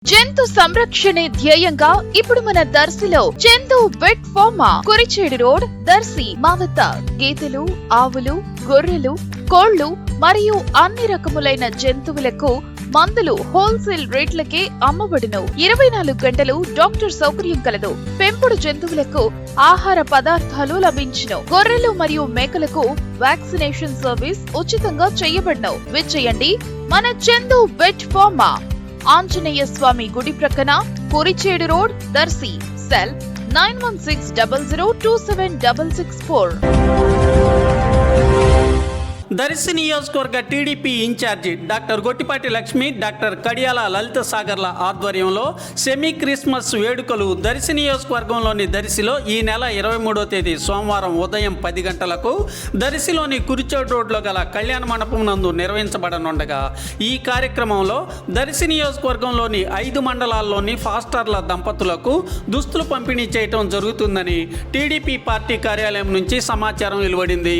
జంతు సంరక్షణే ధ్యేయంగా ఇప్పుడు మన దర్శిలో Chandu vet pharma Kurichedu road Darsi మా వద్ద గేదెలు, ఆవులు, గొర్రెలు, కోళ్లు మరియు అన్ని రకములైన జంతువులకు మందులు హోల్సేల్ రేట్లకే అమ్మబడును. 24 గంటలు డాక్టర్ సౌకర్యం కలదు. పెంపుడు జంతువులకు ఆహార పదార్థాలు లభించును. గొర్రెలు మరియు మేకలకు వ్యాక్సినేషన్ సర్వీస్ ఉచితంగా చేయబడును. విచ్చేయండి మన చందు వెట్ ఫార్మా, ఆంజనేయ స్వామి గుడి ప్రక్కన, కురిచేడు రోడ్, దర్శి. సెల్ 9160027664. దర్శి నియోజకవర్గ TDP incharge doctor Gottipati Lakshmi, doctor Kadiyala Lalitha సాగర్ల ఆధ్వర్యంలో సెమీ క్రిస్మస్ వేడుకలు దర్శి నియోజకవర్గంలోని దర్శిలో ఈ నెల 23వ తేదీ సోమవారం ఉదయం 10 గంటలకు దర్శిలోని కురిచేడు రోడ్లో గల కళ్యాణ మండపం నందు నిర్వహించబడనుండగా ఈ కార్యక్రమంలో దర్శి నియోజకవర్గంలోని 5 మండలాల్లోని ఫాస్టర్ల దంపతులకు దుస్తులు పంపిణీ చేయటం జరుగుతుందని టీడీపీ పార్టీ కార్యాలయం నుంచి సమాచారం వెలువడింది.